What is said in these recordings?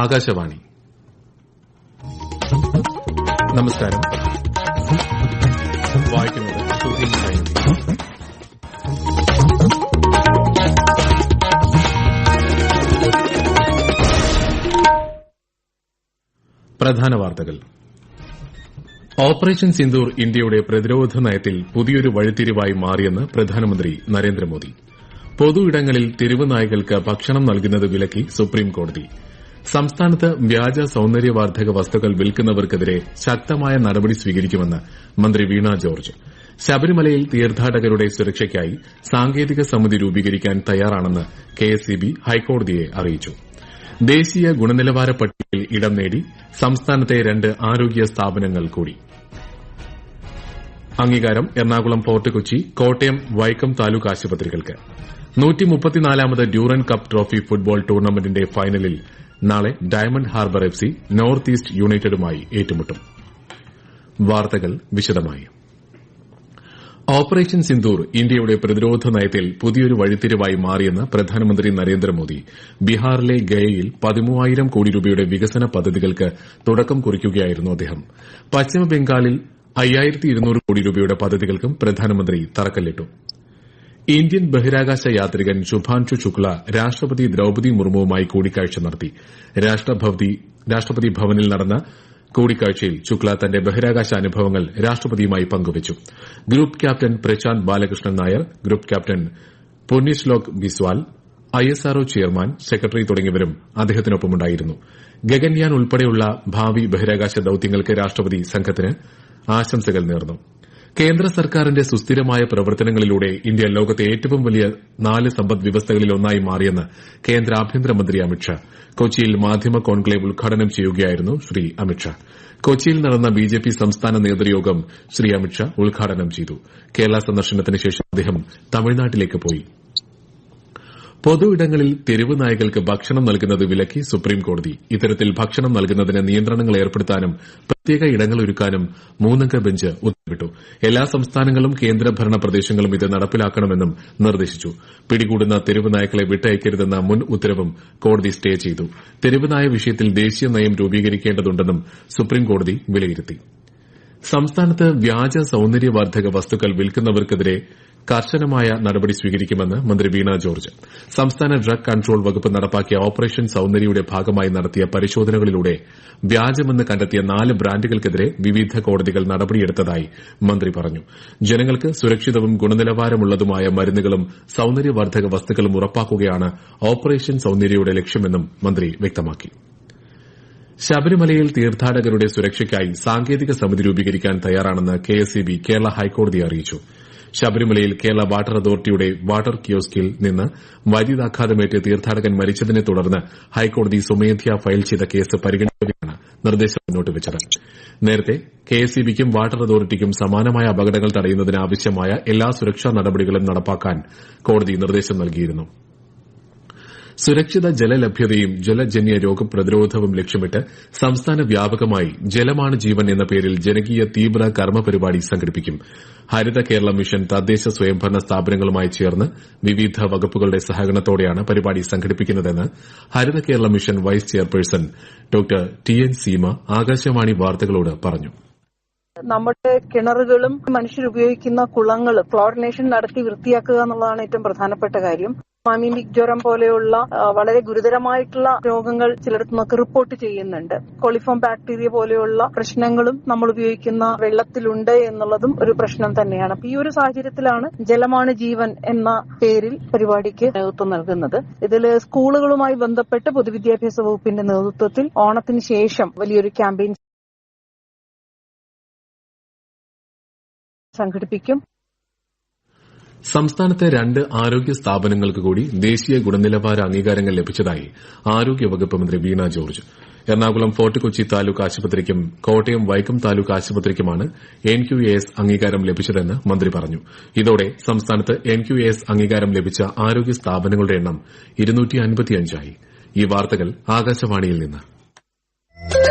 ആകാശവാണി. നമസ്കാരം. വായിക്കുന്നത് സുധീൻ സൈനി. പ്രധാന വാർത്തകൾ. ഓപ്പറേഷൻ സിന്ദൂർ ഇന്ത്യയുടെ പ്രതിരോധ നയത്തിൽ പുതിയൊരു വഴിത്തിരിവായി മാറിയെന്ന് പ്രധാനമന്ത്രി നരേന്ദ്രമോദി. പൊതു ഇടങ്ങളിൽ തെരുവ് നായ്കൾക്ക് ഭക്ഷണം നൽകുന്നത് വിലക്കി സുപ്രീംകോടതി. സംസ്ഥാനത്ത് വ്യാജ സൌന്ദര്യവർദ്ധക വസ്തുക്കൾ വിൽക്കുന്നവർക്കെതിരെ ശക്തമായ നടപടി സ്വീകരിക്കുമെന്ന് മന്ത്രി വീണ ജോർജ്. ശബരിമലയിൽ തീർത്ഥാടകരുടെ സുരക്ഷയ്ക്കായി സാങ്കേതിക സമിതി രൂപീകരിക്കാൻ തയ്യാറാണെന്ന് കെഎസ്ഇബി ഹൈക്കോടതിയെ അറിയിച്ചു. ദേശീയ ഗുണനിലവാര പട്ടികയിൽ ഇടം നേടി സംസ്ഥാനത്തെ 2 ആരോഗ്യ സ്ഥാപനങ്ങൾ കൂടി. അംഗീകാരം എറണാകുളം ഫോർട്ട് കൊച്ചി, കോട്ടയം വൈക്കം താലൂക്ക് ആശുപത്രികൾക്ക്. 134ാമത് ഡ്യൂറൻ കപ്പ് ട്രോഫി ഫുട്ബോൾ ടൂർണമെന്റിന്റെ ഫൈനലിൽ നാളെ Diamond Harbour FC North East യുണൈറ്റഡുമായി ഏറ്റുമുട്ടും. വാർത്തകൾ വിശദമായി. ഓപ്പറേഷൻ സിന്ദൂർ ഇന്ത്യയുടെ പ്രതിരോധ നയത്തിൽ പുതിയൊരു വഴിത്തിരിവായി മാറിയെന്ന് പ്രധാനമന്ത്രി നരേന്ദ്രമോദി. ബീഹാറിലെ ഗയയിൽ 13,000 കോടി രൂപയുടെ വികസന പദ്ധതികൾക്ക് തുടക്കം കുറിക്കുകയായിരുന്നു അദ്ദേഹം. പശ്ചിമബംഗാളിൽ 5,200 കോടി രൂപയുടെ പദ്ധതികൾക്കും പ്രധാനമന്ത്രി തറക്കല്ലിട്ടു. ഇന്ത്യൻ ബഹിരാകാശ യാത്രികൻ ശുഭാൻഷു ശുക്ല രാഷ്ട്രപതി ദ്രൌപദി മുർമുവുമായി കൂടിക്കാഴ്ച നടത്തി. രാഷ്ട്രപതി ഭവനിൽ നടന്ന കൂടിക്കാഴ്ചയിൽ ശുക്ല തന്റെ ബഹിരാകാശ അനുഭവങ്ങൾ രാഷ്ട്രപതിയുമായി പങ്കുവച്ചു. Group captain Prashanth Balakrishnan Nair, group captain Punyasloke Biswal, ISRO chairman, secretary തുടങ്ങിയവരും അദ്ദേഹത്തിനൊപ്പമുണ്ടായിരുന്നു. ഗഗൻയാൻ ഉൾപ്പെടെയുള്ള ഭാവി ബഹിരാകാശ ദൌത്യങ്ങൾക്ക് രാഷ്ട്രപതി സംഘത്തിന് ആശംസകൾ നേർന്നു. കേന്ദ്ര സർക്കാരിന്റെ സുസ്ഥിരമായ പ്രവർത്തനങ്ങളിലൂടെ ഇന്ത്യ ലോകത്തെ ഏറ്റവും വലിയ 4 സമ്പദ് വ്യവസ്ഥകളിലൊന്നായി മാറിയെന്ന് കേന്ദ്ര ആഭ്യന്തരമന്ത്രി അമിത്ഷാ. കൊച്ചിയിൽ മാധ്യമ കോൺക്ലേവ് ഉദ്ഘാടനം ചെയ്യുകയായിരുന്നു ശ്രീ അമിത്ഷാ. കൊച്ചിയിൽ നടന്ന ബിജെപി സംസ്ഥാന നേതൃയോഗം ശ്രീ അമിത്ഷാ ഉദ്ഘാടനം ചെയ്തു. കേരള സന്ദർശനത്തിന് ശേഷം അദ്ദേഹം തമിഴ്നാട്ടിലേക്ക് പോയി. പൊതു ഇടങ്ങളിൽ തെരുവ് നായ്കൾക്ക് ഭക്ഷണം നൽകുന്നത് വിലക്കി സുപ്രീംകോടതി. ഇത്തരത്തിൽ ഭക്ഷണം നൽകുന്നതിന് നിയന്ത്രണങ്ങൾ ഏർപ്പെടുത്താനും പ്രത്യേക ഇടങ്ങൾ ഒരുക്കാനും 3-അംഗ ബെഞ്ച് ഉത്തരവിട്ടു. എല്ലാ സംസ്ഥാനങ്ങളും കേന്ദ്രഭരണ പ്രദേശങ്ങളും ഇത് നടപ്പിലാക്കണമെന്നും നിർദ്ദേശിച്ചു. പിടികൂടുന്ന തെരുവ് നായ്ക്കളെ വിട്ടയക്കരുതെന്ന മുൻ ഉത്തരവും കോടതി സ്റ്റേ ചെയ്തു. തെരുവ് നായ വിഷയത്തിൽ ദേശീയ നയം രൂപീകരിക്കേണ്ടതുണ്ടെന്നും സുപ്രീംകോടതി വിലയിരുത്തി. സംസ്ഥാനത്ത് വ്യാജ സൌന്ദര്യവർദ്ധക വസ്തുക്കൾ വിൽക്കുന്നവർക്കെതിരെ കർശനമായ നടപടി സ്വീകരിക്കുമെന്ന് മന്ത്രി വീണ ജോർജ്. സംസ്ഥാന ഡ്രഗ് കൺട്രോൾ വകുപ്പ് നടപ്പാക്കിയ ഓപ്പറേഷൻ സൌന്ദര്യയുടെ ഭാഗമായി നടത്തിയ പരിശോധനകളിലൂടെ വ്യാജമെന്ന് കണ്ടെത്തിയ 4 ബ്രാൻഡുകൾക്കെതിരെ വിവിധ കോടതികൾ നടപടിയെടുത്തതായി മന്ത്രി പറഞ്ഞു. ജനങ്ങൾക്ക് സുരക്ഷിതവും ഗുണനിലവാരമുള്ളതുമായ മരുന്നുകളും സൌന്ദര്യവർദ്ധക വസ്തുക്കളും ഉറപ്പാക്കുകയാണ് ഓപ്പറേഷൻ സൌന്ദര്യയുടെ ലക്ഷ്യമെന്നും മന്ത്രി വ്യക്തമാക്കി. ശബരിമലയിൽ തീർത്ഥാടകരുടെ സുരക്ഷയ്ക്കായി സാങ്കേതിക സമിതി രൂപീകരിക്കാൻ തയ്യാറാണെന്ന് കെഎസ്ഇബി കേരള ഹൈക്കോടതിയെ അറിയിച്ചു. ശബരിമലയിൽ കേരള വാട്ടർ അതോറിറ്റിയുടെ വാട്ടർ കിയോസ്കിൽ നിന്ന് വൈദ്യുതാഘാതമേറ്റ് തീർത്ഥാടകൻ മരിച്ചതിനെ തുടർന്ന് ഹൈക്കോടതി സ്വമേധയാ ഫയൽ ചെയ്ത കേസ് പരിഗണിക്കവെയാണ് നിർദ്ദേശം മുന്നോട്ട് വെച്ചത്. നേരത്തെ കെഎസ്ഇബിക്കും വാട്ടർ അതോറിറ്റിക്കും സമാനമായ അപകടങ്ങൾ തടയുന്നതിന് ആവശ്യമായ എല്ലാ സുരക്ഷാ നടപടികളും നടപ്പാക്കാൻ കോടതി നിർദ്ദേശം നൽകിയിരുന്നു. സുരക്ഷിത ജലലഭ്യതയും ജലജന്യ രോഗപ്രതിരോധവും ലക്ഷ്യമിട്ട് സംസ്ഥാന വ്യാപകമായി ജലമാണ് ജീവൻ എന്ന പേരിൽ ജനകീയ തീവ്ര കർമ്മ പരിപാടി സംഘടിപ്പിക്കും. ഹരിത കേരള മിഷൻ തദ്ദേശ സ്വയംഭരണ സ്ഥാപനങ്ങളുമായി ചേർന്ന് വിവിധ വകുപ്പുകളുടെ സഹകരണത്തോടെയാണ് പരിപാടി സംഘടിപ്പിക്കുന്നതെന്ന് Haritha Kerala Mission vice chairperson doctor T N. Seema Akashvani വാർത്തകളോട് പറഞ്ഞു. നമ്മുടെ കിണറുകളും മനുഷ്യരുപയോഗിക്കുന്ന കുളങ്ങളും ക്ലോറിനേഷൻ നടത്തി വൃത്തിയാക്കുക എന്നുള്ളതാണ് ഏറ്റവും പ്രധാനപ്പെട്ട കാര്യം. അമീബിക് ജ്വരം പോലെയുള്ള വളരെ ഗുരുതരമായിട്ടുള്ള രോഗങ്ങൾ ചിലയിടത്ത് നമുക്ക് റിപ്പോർട്ട് ചെയ്യുന്നുണ്ട്. കോളിഫോം ബാക്ടീരിയ പോലെയുള്ള പ്രശ്നങ്ങളും നമ്മൾ ഉപയോഗിക്കുന്ന വെള്ളത്തിലുണ്ട് എന്നുള്ളതും ഒരു പ്രശ്നം തന്നെയാണ്. ഈ ഒരു സാഹചര്യത്തിലാണ് ജലമാണ് ജീവൻ എന്ന പേരിൽ പരിപാടിക്ക് നേതൃത്വം നൽകുന്നത്. ഇതിൽ സ്കൂളുകളുമായി ബന്ധപ്പെട്ട് പൊതുവിദ്യാഭ്യാസ വകുപ്പിന്റെ നേതൃത്വത്തിൽ ഓണത്തിന് ശേഷം വലിയൊരു ക്യാമ്പയിൻ സംഘടിപ്പിക്കും. സംസ്ഥാനത്തെ 2 ആരോഗ്യ സ്ഥാപനങ്ങൾക്ക് കൂടി ദേശീയ ഗുണനിലവാര അംഗീകാരങ്ങൾ ലഭിച്ചതായി ആരോഗ്യവകുപ്പ് മന്ത്രി വീണ ജോർജ്. എറണാകുളം ഫോർട്ട് കൊച്ചി താലൂക്ക് ആശുപത്രിക്കും കോട്ടയം വൈക്കം താലൂക്ക് ആശുപത്രിക്കുമാണ് NQAS അംഗീകാരം ലഭിച്ചതെന്ന് മന്ത്രി പറഞ്ഞു. ഇതോടെ സംസ്ഥാനത്ത് NQAS അംഗീകാരം ലഭിച്ച ആരോഗ്യ സ്ഥാപനങ്ങളുടെ എണ്ണം 255 ആയി. ഈ വാർത്തകൾ ആകാശവാണിയിൽ നിന്ന്.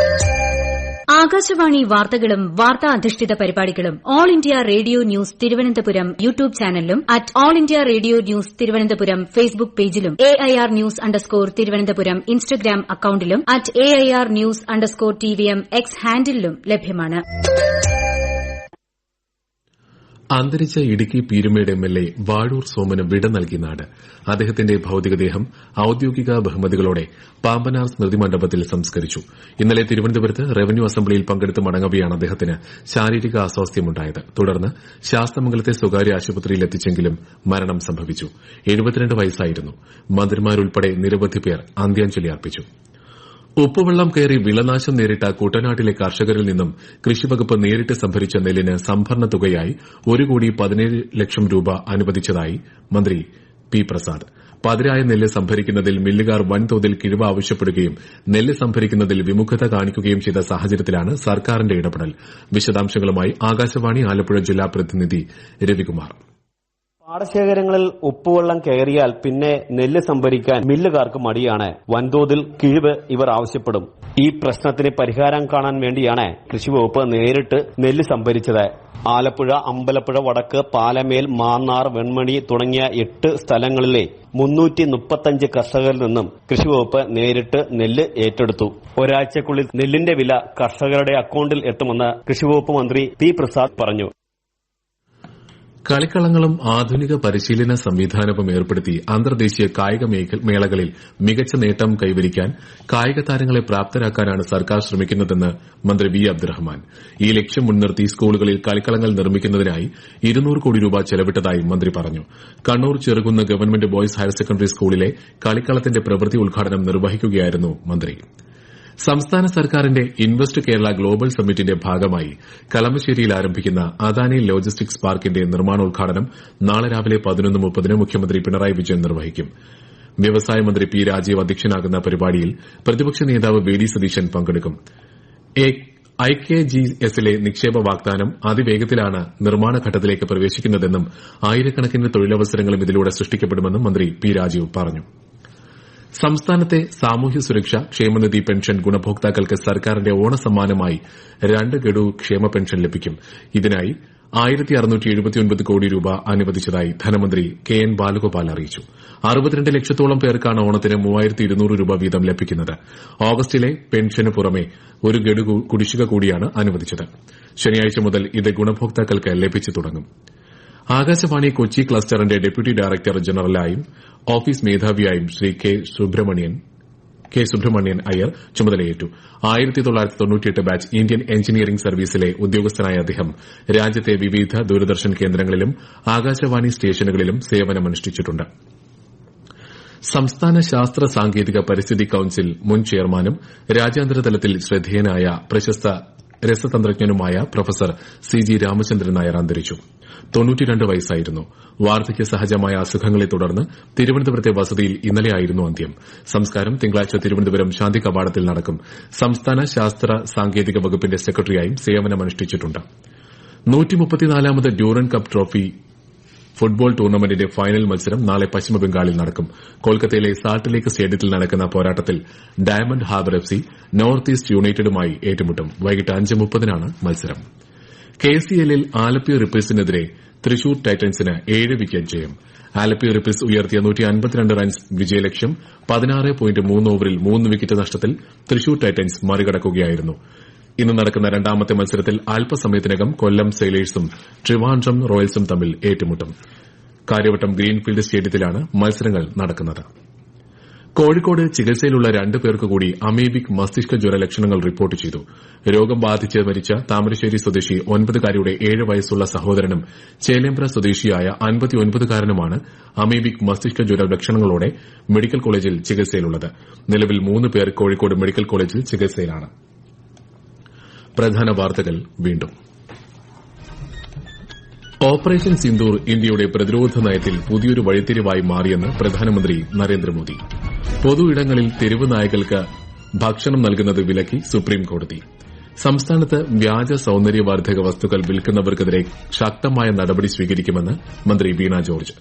ആകാശവാണി വാർത്തകളും വാർത്താ അധിഷ്ഠിത പരിപാടികളും All India Radio News Thiruvananthapuram YouTube ചാനലിലും at All India Radio News Thiruvananthapuram Facebook പേജിലും AIR ന്യൂസ് _ ഇൻസ്റ്റഗ്രാം അക്കൌണ്ടിലും at AIR news _ TVM X ഹാൻഡിലും ലഭ്യമാണ്. അന്തരിച്ച ഇടുക്കി പീരുമേട് MLA വാഴൂർ സോമന് വിട നൽകി നാട്. അദ്ദേഹത്തിന്റെ ഭൌതികദേഹം ഔദ്യോഗിക ബഹുമതികളോടെ പാമ്പനാർ സ്മൃതി മണ്ഡപത്തിൽ സംസ്കരിച്ചു. ഇന്നലെ തിരുവനന്തപുരത്ത് റവന്യൂ അസംബ്ലിയിൽ പങ്കെടുത്ത് മടങ്ങവെയാണ് അദ്ദേഹത്തിന് ശാരീരിക അസ്വാസ്ഥ്യമുണ്ടായത്. തുടർന്ന് ശാസ്തമംഗലത്തെ സ്വകാര്യ ആശുപത്രിയിൽ എത്തിച്ചെങ്കിലും മരണം സംഭവിച്ചു. 72 വയസ്സായിരുന്നു. മന്ത്രിമാരുൾപ്പെടെ നിരവധി പേർ അന്ത്യാഞ്ജലി അർപ്പിച്ചു. ഉപ്പുവെള്ളം കയറി വിളനാശം നേരിട്ട കുട്ടനാട്ടിലെ കർഷകരിൽ നിന്നും കൃഷിവകുപ്പ് നേരിട്ട് സംഭരിച്ച നെല്ലിന് സംഭരണ തുകയായി 1,17,00,000 രൂപ അനുവദിച്ചതായി മന്ത്രി പി പ്രസാദ്. പതിരായ നെല്ല് സംഭരിക്കുന്നതിൽ മില്ലുകാർ വൻതോതിൽ കിഴിവ് ആവശ്യപ്പെടുകയും നെല്ല് സംഭരിക്കുന്നതിൽ വിമുഖത കാണിക്കുകയും ചെയ്ത സാഹചര്യത്തിലാണ് സർക്കാരിന്റെ ഇടപെടൽ. വിശദാംശങ്ങളുമായി ആകാശവാണി ആലപ്പുഴ ജില്ലാ പ്രതിനിധി രവികുമാർ. പാടശേഖരങ്ങളിൽ ഉപ്പുവെള്ളം കയറിയാൽ പിന്നെ നെല്ല് സംഭരിക്കാൻ മില്ലുകാർക്ക് മടിയാണ്. വൻതോതിൽ കിഴിവ് ഇവർ ആവശ്യപ്പെടും. ഈ പ്രശ്നത്തിന് പരിഹാരം കാണാൻ വേണ്ടിയാണ് കൃഷിവകുപ്പ് നേരിട്ട് നെല്ല് സംഭരിച്ചത്. ആലപ്പുഴ, അമ്പലപ്പുഴ, വടക്ക്, പാലമേൽ, മാന്നാർ, വെൺമണി തുടങ്ങിയ 8 സ്ഥലങ്ങളിലെ 335 കർഷകരിൽ നിന്നും കൃഷിവകുപ്പ് നേരിട്ട് നെല്ല് ഏറ്റെടുത്തു. ഒരാഴ്ചക്കുള്ളിൽ നെല്ലിന്റെ വില കർഷകരുടെ അക്കൌണ്ടിൽ എത്തുമെന്ന് കൃഷിവകുപ്പ് മന്ത്രി പി പ്രസാദ് പറഞ്ഞു. കളിക്കളങ്ങളും ആധുനിക പരിശീലന സംവിധാനവും ഏർപ്പെടുത്തി അന്തർദേശീയ കായിക മേളകളിൽ മികച്ച നേട്ടം കൈവരിക്കാൻ കായിക താരങ്ങളെ പ്രാപ്തരാക്കാനാണ് സർക്കാർ ശ്രമിക്കുന്നതെന്ന് മന്ത്രി വി അബ്ദുറഹ്മാൻ. ഈ ലക്ഷ്യം മുൻനിർത്തി സ്കൂളുകളിൽ കളിക്കളങ്ങൾ നിർമ്മിക്കുന്നതിനായി 200 കോടി രൂപ ചെലവിട്ടതായി മന്ത്രി പറഞ്ഞു. Kannur Cherukunnu government boys higher secondary സ്കൂളിലെ കളിക്കളത്തിന്റെ പ്രവൃത്തി ഉദ്ഘാടനം നിർവഹിക്കുകയായിരുന്നു മന്ത്രി. സംസ്ഥാന സർക്കാരിന്റെ ഇൻവെസ്റ്റ് കേരള ഗ്ലോബൽ സമ്മിറ്റിന്റെ ഭാഗമായി കളമശ്ശേരിയിൽ ആരംഭിക്കുന്ന അദാനി ലോജിസ്റ്റിക്സ് പാർക്കിന്റെ നിർമ്മാണോദ്ഘാടനം നാളെ രാവിലെ 11:30 മുഖ്യമന്ത്രി പിണറായി വിജയൻ നിർവഹിക്കും. വ്യവസായ മന്ത്രി പി രാജീവ് അധ്യക്ഷനാകുന്ന പരിപാടിയിൽ പ്രതിപക്ഷ നേതാവ് വി ഡി സതീശൻ പങ്കെടുക്കും. IKGSലെ നിക്ഷേപ വാഗ്ദാനം അതിവേഗത്തിലാണ് നിർമ്മാണ ഘട്ടത്തിലേക്ക് പ്രവേശിക്കുന്നതെന്നും ആയിരക്കണക്കിന് തൊഴിലവസരങ്ങളും ഇതിലൂടെ സൃഷ്ടിക്കപ്പെടുമെന്നും മന്ത്രി പി രാജീവ് പറഞ്ഞു. സംസ്ഥാനത്തെ സാമൂഹ്യ സുരക്ഷ ക്ഷേമനിധി പെൻഷൻ ഗുണഭോക്താക്കൾക്ക് സർക്കാരിന്റെ ഓണസമ്മാനമായി 2 ഗഡു ക്ഷേമ പെൻഷൻ ലഭിക്കും. ഇതിനായി 1,679 കോടി രൂപ അനുവദിച്ചതായി ധനമന്ത്രി KN ബാലഗോപാൽ അറിയിച്ചു. 62 ലക്ഷത്തോളം പേർക്കാണ് ഓണത്തിന് 3,200 രൂപ വീതം ലഭിക്കുന്നത്. ഓഗസ്റ്റിലെ പെൻഷന് പുറമെ 1 ഗഡു കുടിശ്ശിക കൂടിയാണ് അനുവദിച്ചത്. ശനിയാഴ്ച മുതൽ ഇത് ഗുണഭോക്താക്കൾക്ക് ലഭിച്ചു തുടങ്ങും. ആകാശവാണി കൊച്ചി ക്ലസ്റ്ററിന്റെ ഡെപ്യൂട്ടി ഡയറക്ടർ ജനറലായും ഓഫീസ് മേധാവിയായും ശ്രീ കെ സുബ്രഹ്മണ്യൻ അയ്യർ ചുമതലയേറ്റു. 1998 ബാച്ച് ഇന്ത്യൻ എഞ്ചിനീയറിംഗ് സർവീസിലെ ഉദ്യോഗസ്ഥനായ അദ്ദേഹം രാജ്യത്തെ വിവിധ ദൂരദർശൻ കേന്ദ്രങ്ങളിലും ആകാശവാണി സ്റ്റേഷനുകളിലും സേവനമനുഷ്ഠിച്ചിട്ടുണ്ട്. സംസ്ഥാന ശാസ്ത്ര സാങ്കേതിക പരിസ്ഥിതി കൌൺസിൽ മുൻ ചെയർമാനും രാജ്യാന്തരതലത്തിൽ ശ്രദ്ധേയനായ പ്രശസ്ത രസതന്ത്രജ്ഞനുമായ പ്രൊഫസർ CG രാമചന്ദ്രൻ നായർ അന്തരിച്ചു. 92 വയസ്സായിരുന്നു. വാർദ്ധക്യ സഹജമായ അസുഖങ്ങളെ തുടർന്ന് തിരുവനന്തപുരത്തെ വസതിയിൽ ഇന്നലെയായിരുന്നു അന്ത്യം. സംസ്കാരം തിങ്കളാഴ്ച തിരുവനന്തപുരം ശാന്തി കവാടത്തിൽ നടക്കും. സംസ്ഥാന ശാസ്ത്ര സാങ്കേതിക വകുപ്പിന്റെ സെക്രട്ടറിയായും സേവനമനുഷ്ഠിച്ചിട്ടുണ്ട്. 134ാമത് ഡ്യൂറന്റ് കപ്പ് ട്രോഫി ഫുട്ബോൾ ടൂർണമെന്റിന്റെ ഫൈനൽ മത്സരം നാളെ പശ്ചിമബംഗാളിൽ നടക്കും. കൊൽക്കത്തയിലെ സാൾട്ട് ലേക്ക് സ്റ്റേഡിയത്തിൽ നടക്കുന്ന പോരാട്ടത്തിൽ Diamond Harbour FC North East യുണൈറ്റഡുമായി ഏറ്റുമുട്ടും. വൈകിട്ട് 5:30 മത്സരം. KCLൽ ആലപ്പി റിപ്പിൾസിനെതിരെ തൃശൂർ ടൈറ്റൻസിന് 7 വിക്കറ്റ് ജയം. ആലപ്പി റിപ്പിൾസ് ഉയർത്തിയ 152 റൺസ് വിജയലക്ഷ്യം 16.3 ഓവറിൽ 3 വിക്കറ്റ് നഷ്ടത്തിൽ തൃശൂർ ടൈറ്റൻസ് മറികടക്കുകയായിരുന്നു. ഇന്ന് നടക്കുന്ന രണ്ടാമത്തെ മത്സരത്തിൽ അല്പസമയത്തിനകം കൊല്ലം സെയിലേഴ്സും ട്രിവാൻഡ്രം റോയൽസും തമ്മിൽ ഏറ്റുമുട്ടും. കാര്യവട്ടം ഗ്രീൻഫീൽഡ് സ്റ്റേഡിയത്തിലാണ് മത്സരങ്ങൾ നടക്കുന്നത്. കോഴിക്കോട് ചികിത്സയിലുള്ള 2 പേർക്ക് കൂടി അമീബിക് മസ്തിഷ്ക ജ്വര ലക്ഷണങ്ങൾ റിപ്പോർട്ട് ചെയ്തു. രോഗം ബാധിച്ച് മരിച്ച താമരശ്ശേരി സ്വദേശി 9-കാരിയുടെ 7 വയസ്സുള്ള സഹോദരനും ചേലേമ്പ്ര സ്വദേശിയായ 59-കാരനുമാണ് അമീബിക് മസ്തിഷ്ക ജ്വര ലക്ഷണങ്ങളോടെ മെഡിക്കൽ കോളേജിൽ ചികിത്സയിലുള്ളത്. നിലവിൽ 3 പേർ കോഴിക്കോട് മെഡിക്കൽ കോളേജിൽ ചികിത്സയിലാണ്. പ്രധാന വാർത്തകൾ വീണ്ടും. ഓപ്പറേഷൻ സിന്ദൂർ ഇന്ത്യയുടെ പ്രതിരോധ നയത്തിൽ പുതിയൊരു വഴിത്തിരിവായി മാറിയെന്ന് പ്രധാനമന്ത്രി നരേന്ദ്രമോദി. പൊതു ഇടങ്ങളിൽ തെരുവ് നായകൾക്ക് ഭക്ഷണം നൽകുന്നത് വിലക്കി സുപ്രീംകോടതി. സംസ്ഥാനത്ത് വ്യാജ സൌന്ദര്യവർദ്ധക വസ്തുക്കൾ വിൽക്കുന്നവർക്കെതിരെ ശക്തമായ നടപടി സ്വീകരിക്കുമെന്ന് മന്ത്രി വീണ ജോർജ്.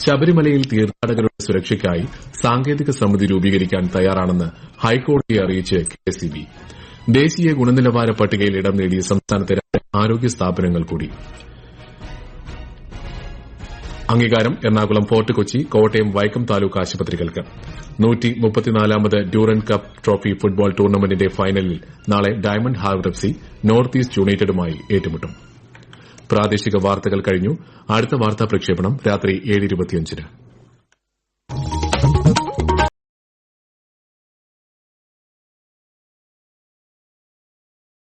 ശബരിമലയിൽ തീർത്ഥാടകരുടെ സുരക്ഷയ്ക്കായി സാങ്കേതിക സമിതി രൂപീകരിക്കാൻ തയ്യാറാണെന്ന് ഹൈക്കോടതിയെ അറിയിച്ച് KSEB. ദേശീയ ഗുണനിലവാര പട്ടികയിൽ ഇടം നേടിയ സംസ്ഥാനത്തെ 2 ആരോഗ്യ സ്ഥാപനങ്ങൾ കൂടി. അംഗീകാരം എറണാകുളം ഫോർട്ട് കൊച്ചി, കോട്ടയം വൈക്കം താലൂക്ക് ആശുപത്രികൾക്ക്. 134ാമത് ഡ്യൂറന്റ് കപ്പ് ട്രോഫി ഫുട്ബോൾ ടൂർണമെന്റിന്റെ ഫൈനലിൽ നാളെ Diamond Harbour FC North East യുണൈറ്റഡുമായി ഏറ്റുമുട്ടും. പ്രാദേശിക വാർത്തകൾ കഴിഞ്ഞു. അടുത്ത വാർത്താ പ്രക്ഷേപണം രാത്രി 7:25.